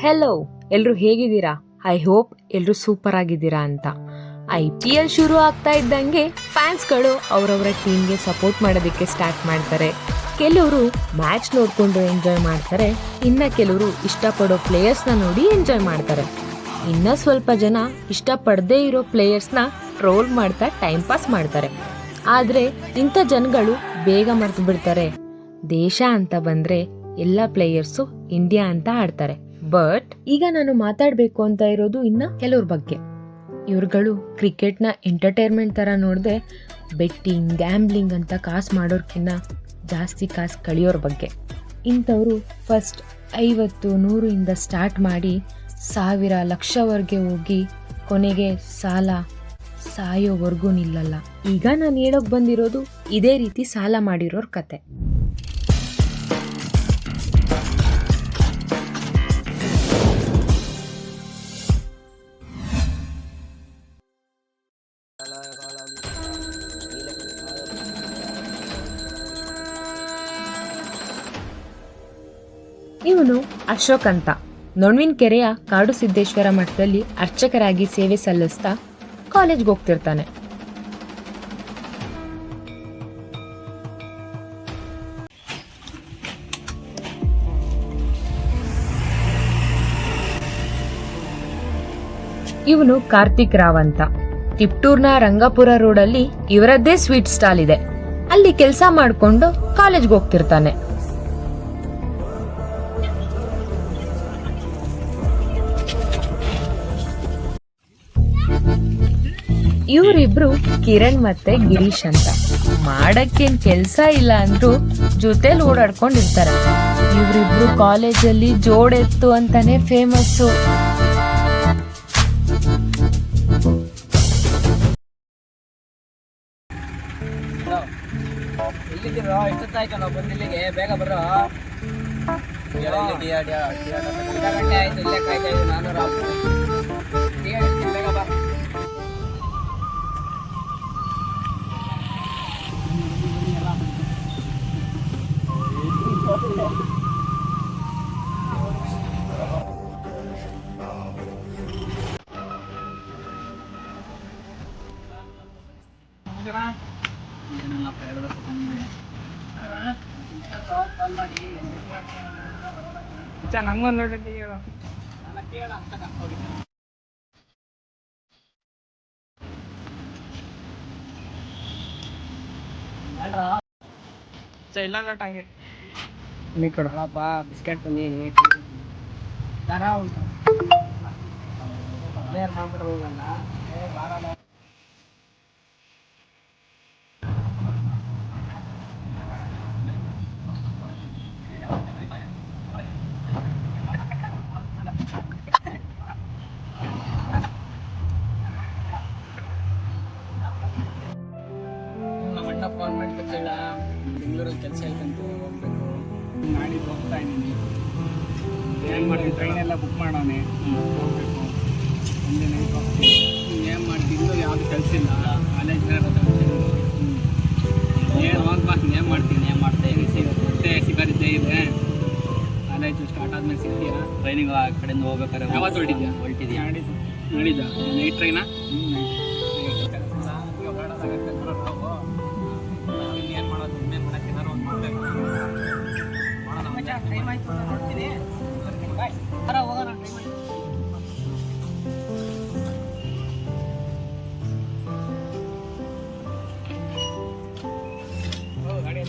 Hello, ಎಲ್ಲರೂ ಹೇಗಿದ್ದೀರಾ? I hope ಎಲ್ಲರೂ ಸೂಪರ್ ಆಗಿದ್ದೀರಾ ಅಂತ. IPL ಶುರು ಆಗ್ತಾ ಇದ್ದಂಗೆ ಫ್ಯಾನ್ಸ್ಗಳು ಅವರವರ ಟೀಮ್ಗೆ ಸಪೋರ್ಟ್ ಮಾಡೋದಕ್ಕೆ ಸ್ಟಾರ್ಟ್ ಮಾಡ್ತಾರೆ. ಕೆಲವರು ಮ್ಯಾಚ್ ನೋಡಿಕೊಂಡು ಎಂಜಾಯ್ ಮಾಡ್ತಾರೆ, ಇನ್ನು ಕೆಲವರು ಇಷ್ಟಪಡೋ ಪ್ಲೇಯರ್ಸ್ನ ನೋಡಿ ಎಂಜಾಯ್ ಮಾಡ್ತಾರೆ. ಇನ್ನು ಸ್ವಲ್ಪ ಜನ ಇಷ್ಟಪಡದೇ ಇರೋ ಪ್ಲೇಯರ್ಸ್ನ ಟ್ರೋಲ್ ಮಾಡ್ತಾ ಟೈಮ್ ಪಾಸ್ ಮಾಡ್ತಾರೆ. ಆದರೆ ಇಂಥ ಜನಗಳು ಬೇಗ ಮರೆತು ಬಿಡ್ತಾರೆ. ದೇಶ ಅಂತ ಬಂದರೆ ಎಲ್ಲ ಪ್ಲೇಯರ್ಸು ಇಂಡಿಯಾ ಅಂತ ಆಡ್ತಾರೆ. ಬಟ್ ಈಗ ನಾನು ಮಾತಾಡಬೇಕು ಅಂತ ಇರೋದು ಇನ್ನ ಕೆಲವ್ರ ಬಗ್ಗೆ. ಇವ್ರುಗಳು ಕ್ರಿಕೆಟ್ನ ಎಂಟರ್ಟೈನ್ಮೆಂಟ್ ಥರ ನೋಡದೆ ಬೆಟ್ಟಿಂಗ್, ಗ್ಯಾಂಬ್ಲಿಂಗ್ ಅಂತ ಕಾಸು ಮಾಡೋರ್ಕಿನ್ನ ಜಾಸ್ತಿ ಕಾಸು ಕಳಿಯೋರ ಬಗ್ಗೆ. ಇಂಥವರು ಫಸ್ಟ್ 50-100 ಇಂದ ಸ್ಟಾರ್ಟ್ ಮಾಡಿ 1000 ಲಕ್ಷವರೆಗೆ ಹೋಗಿ ಕೊನೆಗೆ ಸಾಲ ಸಾಯೋವರೆಗೂ ನಿಲ್ಲಲ್ಲ. ಈಗ ನಾನು ಹೇಳೋಕೆ ಬಂದಿರೋದು ಇದೇ ರೀತಿ ಸಾಲ ಮಾಡಿರೋರ ಕತೆ. ಇವನು ಅಶೋಕ್ ಅಂತ ನೊಣವಿನಕೆರೆಯ ಕಾಡು ಸಿದ್ದೇಶ್ವರ ಮಠದಲ್ಲಿ ಅರ್ಚಕರಾಗಿ ಸೇವೆ ಸಲ್ಲಿಸ್ತಾ ಕಾಲೇಜ್ಗೆ ಹೋಗ್ತಿರ್ತಾನೆ. ಇವನು ಕಾರ್ತಿಕ್ ರಾವ್ ಅಂತ. ತಿಪ್ಟೂರ್ನ ರಂಗಾಪುರ ರೋಡಲ್ಲಿ ಇವರದ್ದೇ ಸ್ವೀಟ್ ಸ್ಟಾಲ್ ಇದೆ. ಅಲ್ಲಿ ಕೆಲಸ ಮಾಡಿಕೊಂಡು ಕಾಲೇಜ್ಗೆ ಹೋಗ್ತಿರ್ತಾನೆ. ಇವರಿಬ್ರು ಕಿರಣ್ ಮತ್ತೆ ಗಿರೀಶ್ ಅಂತ. ಮಾಡಕ್ಕೇನ್ ಕೆಲ್ಸ ಇಲ್ಲ ಅಂದ್ರೂ ಜೊತೆಲಿ ಓಡಾಡ್ಕೊಂಡಿರ್ತಾರೆ. ಇವರಿಬ್ರು ಕಾಲೇಜಲ್ಲಿ ಜೋಡೆತ್ತು ಅಂತಾನೆ ಫೇಮಸ್ಸು. ಎಷ್ಟೊತ್ತಾಯ್ತು ಬಂದಿಲ್ಲಿಗೆ? ಬೇಗ ಬರೋ. ಗಂಟೆ ಆಯ್ತು, ಇಲ್ಲೇ ಕಾಯ್ತಾ ಇದ್ದೀನಿ ನಾನು. ಬೇಗ ಬಾ. ನಂಗೊಂದು ನೋಡಿ ಹೇಳು. ಇಲ್ಲ ಹಂಗೆ ನೀ ಕೊಡಪ್ಪ ಬಿಸ್ಕೆಟ್ ಬನ್ನಿ ತರ ಉಂಟು ಮಾಡ್ಬಿಟ್ಟು ಹೋಗಲ್ಲ. ಫೋನ್ ಮಾಡ್ಬೇಕಲ್ಲ, ಬೆಂಗಳೂರಲ್ಲಿ ಕೆಲಸ ಐತಂತ ಹೋಗ್ಬೇಕು. ನಾಡಿದ್ದು ಹೋಗ್ತಾ ಇದ್ದೀನಿ. ಏನು ಮಾಡ್ತೀನಿ, ಟ್ರೈನೆಲ್ಲ ಬುಕ್ ಮಾಡೋಣ, ಹೋಗ್ಬೇಕು. ಒಂದೇ ನೈಟ್ ಹೋಗ್ತೀನಿ. ಏನು ಮಾಡ್ತೀನಿ, ಇನ್ನೂ ಯಾವುದು ಕೆಲಸ ಇಲ್ಲ. ಕಾಲೇಜ್ ಏನು ಹೋಗ್ಬಾ, ಏನು ಮಾಡ್ತೀನಿ, ಏನು ಮಾಡ್ತೀನಿ. ಮತ್ತೆ ಸಿಗೋದಿದ್ದೇ ಇದೆ. ಕಾಲೇಜು ಸ್ಟಾರ್ಟ್ ಆದ್ಮೇಲೆ ಸಿಗ್ತೀಯಾ? ಟ್ರೈನಿಂಗ್ ಆ ಕಡೆಯಿಂದ ಹೋಗ್ಬೇಕಾದ್ರೆ ಯಾವತ್ತು ಹೊರಟಿದ್ಯಾ? ನಾಡಿದ್ದ ನೈಟ್ ಟ್ರೈನಾ? ಏನು ಮಾಡೋದು, ಇನ್ನೇನು ಮಾಡೋಕ್ಕೆ ಏನಾರು ಒಂದು ಮಾಡಬೇಕು. ಟೈಮ್ ಆಯ್ತು, ನೋಡ್ತೀನಿ. ಬಾಯ್, ಹೋಗೋಣ. ಟೈಮ್ ಆಯ್ತು. ಗಾಡಿ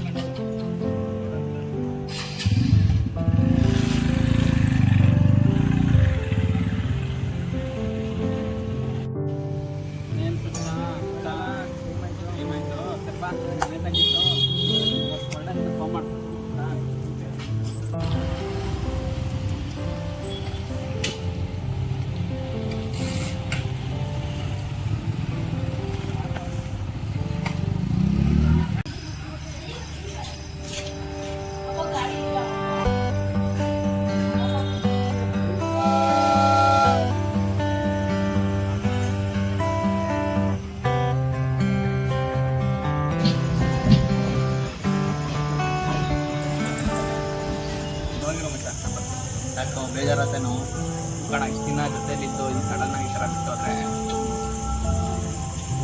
ಯಾಕೋ ಬೇಜಾರತ್ತೇನೋ ಕಣ ಇಷ್ಟು ದಿನ ಜೊತೆಲಿದ್ದು ಈ ಸಡನ್ನಾಗಿ ಈ ಥರ ಬಿಟ್ಟೋದ್ರೆ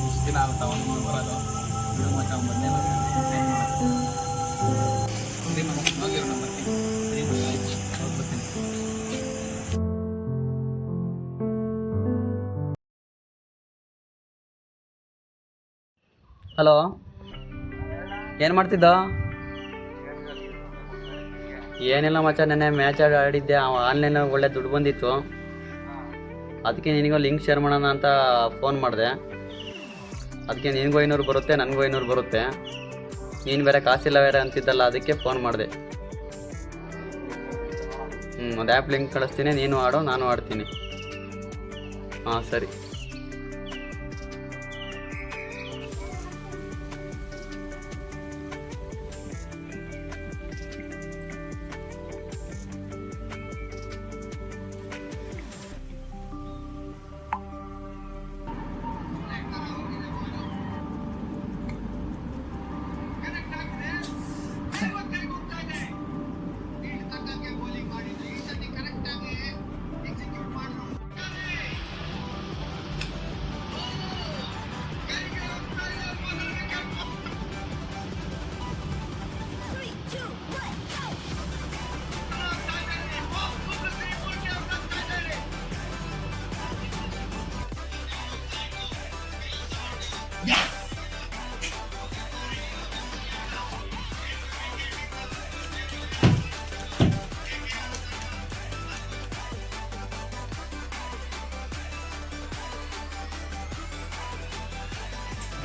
ಇಷ್ಟು ದಿನ ಆಗುತ್ತಾ ಒಂದು ಬರೋದು ಬಿಡು ಮಚ್ಚ ಬಂದೇ ಸರಿ ಮಗ ಹೋಗಿರೋ ನಮ್ಮ ಬರ್ತೀನಿ ಸರಿ ಮಗ ಆಯ್ತು ಹೋಗಿ ಬರ್ತೀನಿ. ಹಲೋ ಏನು ಮಾಡ್ತಿದ್ದ? ಏನಿಲ್ಲ ಮಚ್ಚ, ನೆನ್ನೆ ಮ್ಯಾಚ್ ಆಡಿದ್ದೆ, ಆನ್ಲೈನಾಗ ಒಳ್ಳೆ ದುಡ್ಡು ಬಂದಿತ್ತು. ಅದಕ್ಕೆ ನಿನಗೂ ಲಿಂಕ್ ಶೇರ್ ಮಾಡೋಣ ಅಂತ ಫೋನ್ ಮಾಡಿದೆ. ಅದಕ್ಕೆ ನಿನಗೂ 500 ಬರುತ್ತೆ, ನನಗೂ 500 ಬರುತ್ತೆ. ನೀನು ಬೇರೆ ಕಾಸಿಲ್ಲ ಬೇರೆ ಅಂತಿದ್ದಲ್ಲ, ಅದಕ್ಕೆ ಫೋನ್ ಮಾಡಿದೆ. ಒಂದು ಆ್ಯಪ್ ಲಿಂಕ್ ಕಳಿಸ್ತೀನಿ, ನೀನು ಆಡೋ, ನಾನು ಆಡ್ತೀನಿ. ಹಾಂ ಸರಿ.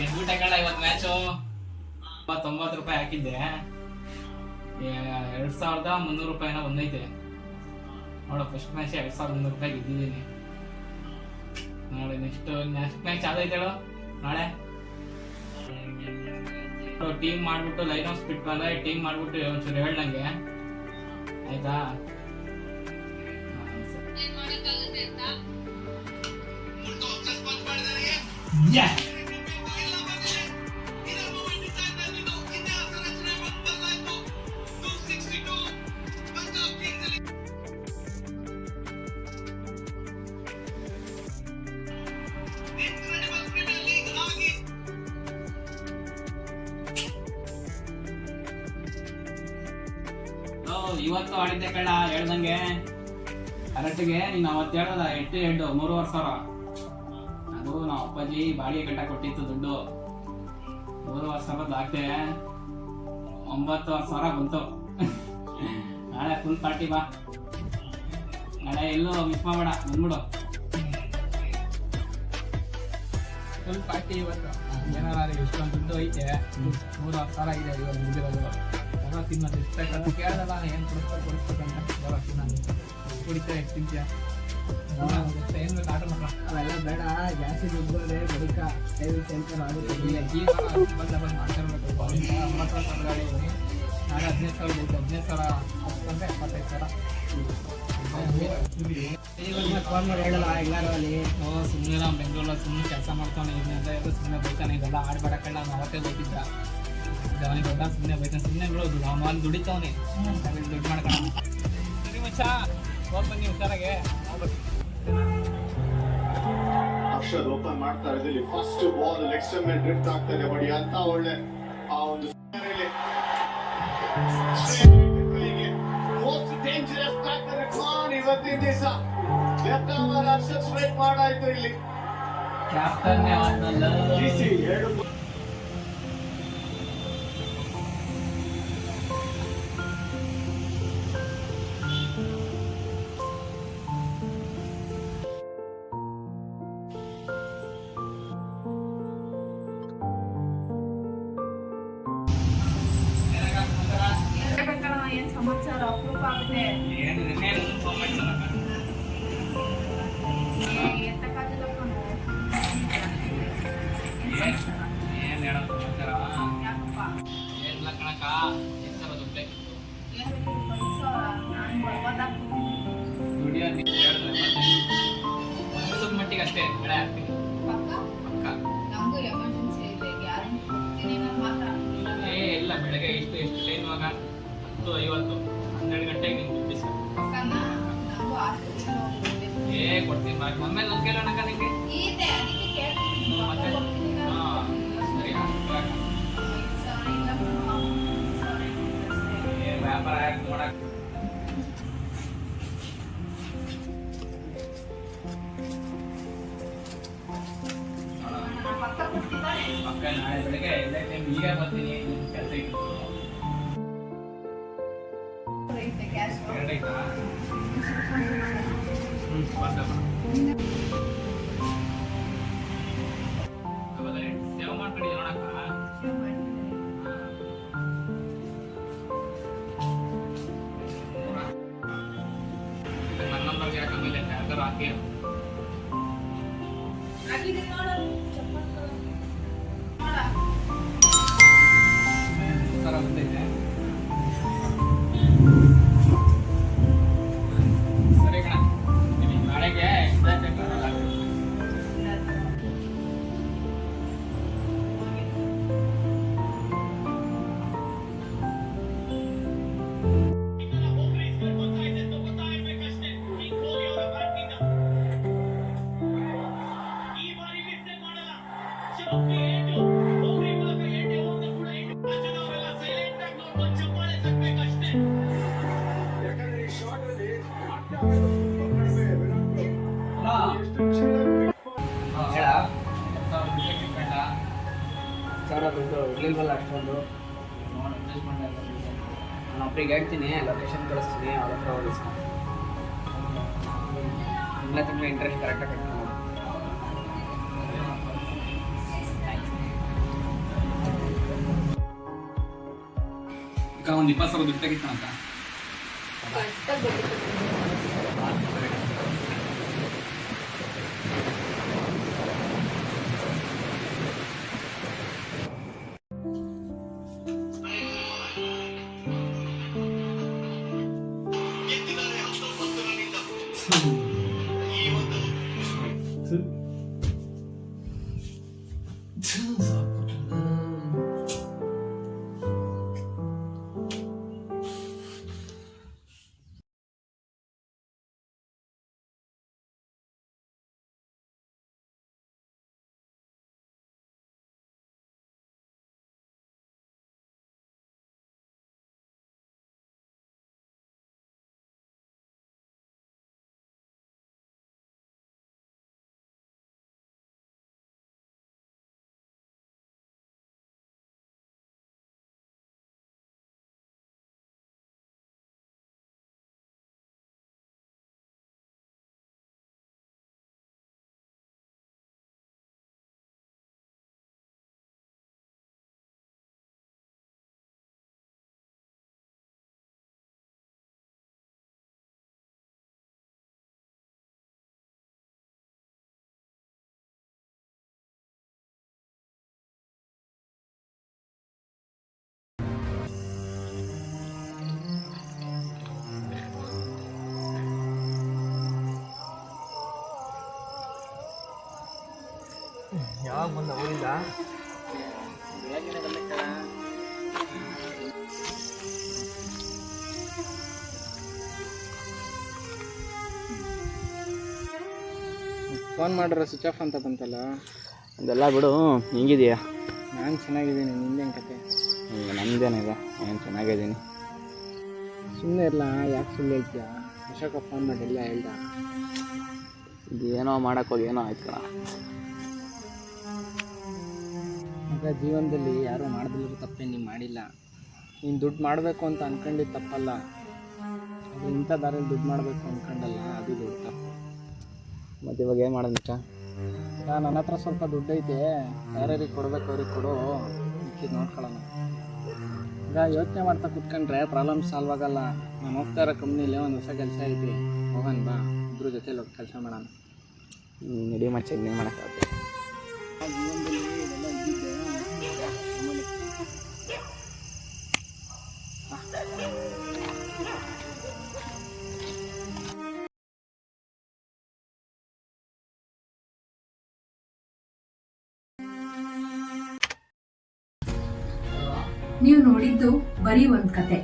ಗೆದ್ಬಿಟ್ಟೆಗಳ ಇವತ್ತು ಮ್ಯಾಚು. 90 ರೂಪಾಯಿ ಹಾಕಿದ್ದೆ, 2300 ರೂಪಾಯಿನ ಬಂದೈತೆ ನೋಡು. ಫಸ್ಟ್ ಮ್ಯಾಚ್ 2300 ರೂಪಾಯಿ ಗೆದ್ದಿದ್ದೀನಿ ನೋಡಿ. ನೆಕ್ಸ್ಟ್ ಮ್ಯಾಚ್ ಯಾವ್ದೈತೇಳು ನಾಳೆ. ಟೀಮ್ ಮಾಡ್ಬಿಟ್ಟು ಲೈನ್ ಆಫ್ ಸ್ಪಿಟ್ ಮೇಲೆ ಟೀಮ್ ಮಾಡ್ಬಿಟ್ಟು ಒಂಚೂರು ಹೇಳ ನಂಗೆ, ಆಯ್ತಾ? ಇವತ್ತು ಆಡಿದ್ದೆ ಕಳ್ಳ ಹೇಳ್ದಂಗೆ ಕರೆಕ್ಟ್ಗೆ. ನೀನು ಅವತ್ತು ಹೇಳೋದ 3,500,000. ಅದು ನಾವು ಅಪ್ಪಾಜಿ ಬಾಡಿಗೆ ಕಟ್ಟ ಕೊಟ್ಟಿತ್ತು ದುಡ್ಡು. 3,500,000 ಹಾಕ್ತೆ, 9,000 ಬಂತು. ನಾಳೆ ಫುಲ್ ಪಾರ್ಟಿ ಬಾ. ನಾಳೆ ಎಲ್ಲೂ ಮಿಸ್ ಮಾಡಬೇಡ, ಬಂದ್ಬಿಡು. ಫುಲ್ ಪಾರ್ಟಿ ಇವತ್ತು. ಏನಾರ ಇಷ್ಟೊಂದು ದುಡ್ಡು ಐತೆ, 3,000 ಇದೆ ಇವಾಗ ಮುಗಿರೋದು. ಬರೋ ತಿನ್ನೋದು ಇಷ್ಟ ಕೇಳಲ್ಲ, ಏನು ಕೊಡಿಸ್ಬೇಕಂತ ಬರೋ ತಿನ್ನೋದು. ಕುಡಿತಾರೆ ತಿಂತೀಯ ಏನು ಬೇಕು ಆಟ ಮಾಡ. ಅವೆಲ್ಲ ಬೇಡ, ಜಾಸ್ತಿ ದುಡ್ಡು ಬದುಕ ಆಗುತ್ತೆ. ಜೀವನ ಬಂದು ಮಾಡ್ತಿರ್ಬೇಕು. 9,000 ಗಾಡಿ ನಾಳೆ 15,000 ಬೇಕು. 15,000 ಹತ್ತಂದ್ರೆ 75,000. ಫೋನ್ ಮಾಡಿ ಹೇಳಲ್ಲ ಎಲ್ಲಾರು ಅಲ್ಲಿ. ಸುಮ್ಮನೆ ನಾವು ಬೆಂಗಳೂರಲ್ಲಿ ಸುಮ್ಮನೆ ಕೆಲಸ ಮಾಡ್ತಾನೆ ಇದನ್ನ ಸುಮ್ಮನೆ ಬೈತಾನೆ. ಇದೆಲ್ಲ ಆಡ್ಬೇಡಕ್ಕಲ್ಲ, ನಾನು ಅವತ್ತೇ ಬೈತಿದ್ದ. ಅವನಿಗೆ ದೊಡ್ಡ ಸುಮ್ಮನೆ ಬೈತಾನೆ, ಸುಮ್ಮನೆ ಬಿಡೋದು. ಅವನು ದುಡಿತಾವನೆ, ದುಡ್ಡು ಮಾಡ್ಕೊಳ್ಳೋಣ. ಸರಿ ಮಚ್ಚ, ಹೋಗಿ ಬನ್ನಿ ಹುಷಾರಾಗೆ. ಅಕ್ಷರ್ ಓಪನ್ ಮಾಡ್ತಾ ಇದ್ದಲ್ಲಿ ಫಸ್ಟ್ ಬಾಲ್ ಲೆಗ್ ಸ್ಟಂಪ್ ಮೇಲೆ ಡ್ರಿಫ್ಟ್ ಆಗ್ತದೆ. ಬಡಿ ಅಂತ ಒಳ್ಳೆ ಆ ಒಂದು ಮೋಸ್ಟ್ ಡೇಂಜರಸ್ ಟ್ಯಾಕಲ್ ರೆಕಾರ್ಡ್ ಇವತ್ತಿನ ದಿವಸ. ಲೆಫ್ಟ್ ಆರ್ಮರ್ ಅಕ್ಷರ್ ಸ್ಟ್ರೈಕ್ ಮಾಡಾಯ್ತು ಇಲ್ಲಿ. ಕ್ಯಾಪ್ಟನ್ ಡಿಸಿ 2 ಏನ್ ಸಮಾಚಾರ? ಅಪರೂಪ ಆಗುತ್ತೆ. ಎತ್ತಕ್ಕಾಗಲ್ಲಪ್ಪ ನಾವು. ಏನು ಹೇಳೋದು ಸಮಾಚಾರ? ಯಾಕಪ್ಪ? ಏನಿಲ್ಲ ಕಣಕ್ಕ, ಎಷ್ಟು ಸಲ ದುಡ್ಡು ಬೇಕಿತ್ತು. ಏನು 20,000? ನಾನು ಬರ್ಬೋದಾಗ್ತೀನಿ. ದುಡಿಯೋ ನೀವು ಹೇಳಿದ್ರೆ ಸ್ವಲ್ಪ ಮಟ್ಟಿಗೆ ಅಷ್ಟೇ ಬೆಳೆ ಹಾಕ್ತೀನಿ. ಪಕ್ಕ ಪಕ್ಕ ನಮಗೂ ಎಮರ್ಜೆನ್ಸಿ ಇದೆ, ಗ್ಯಾರಂಟಿ ಕೊಡ್ತೀನಿ ನಾನು ಮಾತ್ರ. ಇಲ್ಲ, ಬೆಳಗ್ಗೆ ಎಷ್ಟು ಟೈಮ್ ಇವಾಗ 10:50 12 ಗಂಟೆಗೆ ನಿಮ್ಗೆ ದುಡ್ಡಿಸ್ಬೇಕು. ಪಕ್ಕನ ಒಮ್ಮೆ ಒಂದು ಕೇಳೋಣ ನಿಂಗೆ ಇದೆ ಅದಕ್ಕೆ ಕೇಳ್ತೀನಿ ಮತ್ತೆ? ಹೋಗ್ತೀನಿ ನಾನು. ಹಾಂ ಸರಿ ಸಾರಿ ಇಲ್ಲ ಸಾರಿ ವ್ಯಾಪಾರ ಯಾಕೆ ಮಾಡಕ್ಕೆ ಪಕ್ಕ ಕೊಡ್ತಿದ್ದಾರೆ ಪಕ್ಕ ನಾಳೆ ಬೆಳಗ್ಗೆ ಇದೇ ಟೈಮ್ ಈಗ ಬರ್ತೀನಿ ಕೆಲಸ ಇತ್ತು ಐತೆ ಕ್ಯಾಶ್ ಎರಡೈತಾ ಬಂದಪ್ಪ ಸೇವ್ ಮಾಡ್ಕೊಂಡಿದ್ದೆ ನೋಡಕ್ಕ ನನ್ನ ನಂಬರ್ಗೆ ಯಾಕಂದ್ರೆ ಯಾವ್ದಾರು ಹಾಕಿ ಆಗಿದೆ ನೋಡು ಚಪ್ಪಲ್ ನೋಡ ಥರ ಬಂದೈತೆ ಸರಿ ಕಣ ನಿಮಗೆ ನಾಳೆಗೆ ಯಾಕಂದ್ರೆ ಈ ಶಾರ್ಟ್ ಅಲ್ಲಿ ಅಡ್ಡ ತುಂಬಾ ಕಡಿಮೆ ಎಷ್ಟು ಸಾವಿರ ದುಡ್ಡು ಇರ್ಲಿಲ್ವಲ್ಲ ಅಷ್ಟೊಂದು ನೋಡಿ ಅಡ್ಜಸ್ಟ್ ಮಾಡಿ ನಾನು ಒಬ್ರಿಗೆ ಹೇಳ್ತೀನಿ ಲೊಕೇಶನ್ ಕಳಿಸ್ತೀನಿ ಅವ್ರ ಹತ್ರ ಹೋಗಿ ಎಲ್ಲ ತುಂಬ ಇಂಟ್ರೆಸ್ಟ್ ಕರೆಕ್ಟಾಗಿ ಕಟ್ಕೊಂಡು ಒಂದು 20,000 ದುಡ್ಡು ತೆಗಿತಾನಂತ ಯಾವಾಗ ಬಂದ ಊರಿಂದ? ಬೆಳಗ್ಗೆನೇ ಬಂದಿರ್ತಾರ ಫೋನ್ ಮಾಡಿದ್ರೆ ಸ್ವಿಚ್ ಆಫ್ ಅಂತ ಬಂತಲ್ಲ. ಅದೆಲ್ಲ ಬಿಡು, ಹಿಂಗಿದೆಯಾ? ನಾನು ಚೆನ್ನಾಗಿದ್ದೀನಿ, ನಿಂದೇನು ಕತೆ? ಈಗ ನಮ್ದೇನಿದೆ, ಏನು ಚೆನ್ನಾಗಿದ್ದೀನಿ. ಸುಮ್ಮನೆ ಇರಲ್ಲ, ಯಾಕೆ ಸುಳ್ಳು ಐತಿಯಾ? ಅಶೋಕ ಫೋನ್ ಮಾಡಿ ಎಲ್ಲ ಹೇಳ್ದ. ಇದೇನೋ ಮಾಡೋಕ್ಕೋಗಿ ಏನೋ ಆಯ್ತು ಕಣ. ಈಗ ಜೀವನದಲ್ಲಿ ಯಾರೂ ಮಾಡ್ದಿಲ್ಲರೂ ತಪ್ಪೇ ನೀವು ಮಾಡಿಲ್ಲ. ನೀನು ದುಡ್ಡು ಮಾಡಬೇಕು ಅಂತ ಅಂದ್ಕೊಂಡಿದ್ದು ತಪ್ಪಲ್ಲ, ಅದು ಇಂಥ ದಾರಿಯಲ್ಲಿ ದುಡ್ಡು ಮಾಡಬೇಕು ಅಂದ್ಕೊಂಡಲ್ಲ, ಅದು ದೊಡ್ಡ ತಪ್ಪು. ಮತ್ತು ಇವಾಗ ಏನು ಮಾಡೋದು ಇಷ್ಟ? ನನ್ನ ಹತ್ರ ಸ್ವಲ್ಪ ದುಡ್ಡು ಐತೆ, ಯಾರ್ಯಾರಿಗೆ ಕೊಡಬೇಕು ಅವ್ರಿಗೆ ಕೊಡು, ಮಿಕ್ಕಿದ್ದು ನೋಡ್ಕೊಳ್ಳೋಣ. ಈಗ ಯೋಚನೆ ಮಾಡ್ತಾ ಕುತ್ಕೊಂಡ್ರೆ ಪ್ರಾಬ್ಲಮ್ ಸಾಲ್ವ್ ಆಗಲ್ಲ. ನಾನು ಹೋಗ್ತಾ ಇರೋ ಕಂಪ್ನಿಲೇ ಒಂದು ಹೊಸ ಕೆಲಸ ಐತಿ, ಹೋಗೋಣ ಬಾ, ಇಬ್ಬರು ಜೊತೆಲಿ ಹೋಗಿ ಕೆಲಸ ಮಾಡೋಣ. ನಡಿ ಮಚ್ಚ, ಇನ್ನೇನು ಮಾಡೋಕ್ಕಾಗುತ್ತೆ. ಆ ಜೀವನದಲ್ಲಿ ಇದೆಲ್ಲ ಇದ್ದಿದ್ದೆ ಆಮೇಲೆ ನೀವು ನೋಡಿದ್ದು ಬರೀ ಒಂದು ಕತೆ,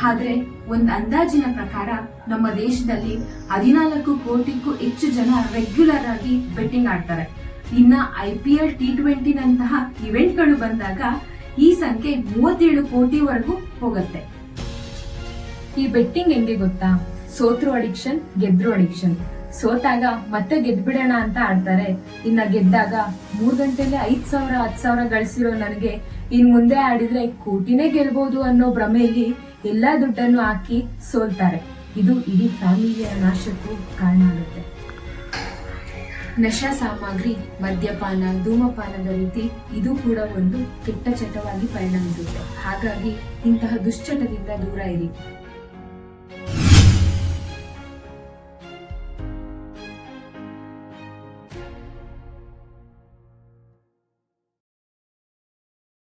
ಆದ್ರೆ ಒಂದು ಅಂದಾಜಿನ ಪ್ರಕಾರ ನಮ್ಮ ದೇಶದಲ್ಲಿ 14 ಕೋಟಿಗೂ ಹೆಚ್ಚು ಜನ ರೆಗ್ಯುಲರ್ ಆಗಿ ಬೆಟ್ಟಿಂಗ್ ಆಡ್ತಾರೆ. ಇನ್ನ IPL T20 ನಂತಹ ಇವೆಂಟ್ಗಳು ಬಂದಾಗ ಈ ಸಂಖ್ಯೆ 37 ಕೋಟಿವರೆಗೂ ಹೋಗುತ್ತೆ. ಈ ಬೆಟ್ಟಿಂಗ್ ಹೆಂಗೆ ಗೊತ್ತಾ? ಸೋತ್ರು ಅಡಿಕ್ಷನ್, ಗೆದ್ರು ಅಡಿಕ್ಷನ್. ಸೋತಾಗ ಮತ್ತೆ ಗೆದ್ಬಿಡೋಣ ಅಂತ ಆಡ್ತಾರೆ. ಇನ್ನ ಗೆದ್ದಾಗ 3 ಗಂಟೆಲೆ 5,000 10,000 ಗಳಿಸಿರೋ ನನಗೆ ಇನ್ ಮುಂದೆ ಆಡಿದ್ರೆ ಕೋಟಿನೇ ಗೆಲ್ಬಹುದು ಅನ್ನೋ ಭ್ರಮೆಯಲ್ಲಿ ಎಲ್ಲಾ ದುಡ್ಡನ್ನು ಹಾಕಿ ಸೋಲ್ತಾರೆ. ಇದು ಇಡೀ ಫ್ಯಾಮಿಲಿಯ ನಾಶಕ್ಕೂ ಕಾರಣ ಆಗುತ್ತೆ. ನಶಾ ಸಾಮಗ್ರಿ, ಮದ್ಯಪಾನ, ಧೂಮಪಾನದ ರೀತಿ ಇದು ಕೂಡ ಒಂದು ಕೆಟ್ಟ ಚಟವಾಗಿ ಪರಿಣಮಿಸುತ್ತೆ. ಹಾಗಾಗಿ ಇಂತಹ ದುಶ್ಚಟದಿಂದ ದೂರ ಇರಿ.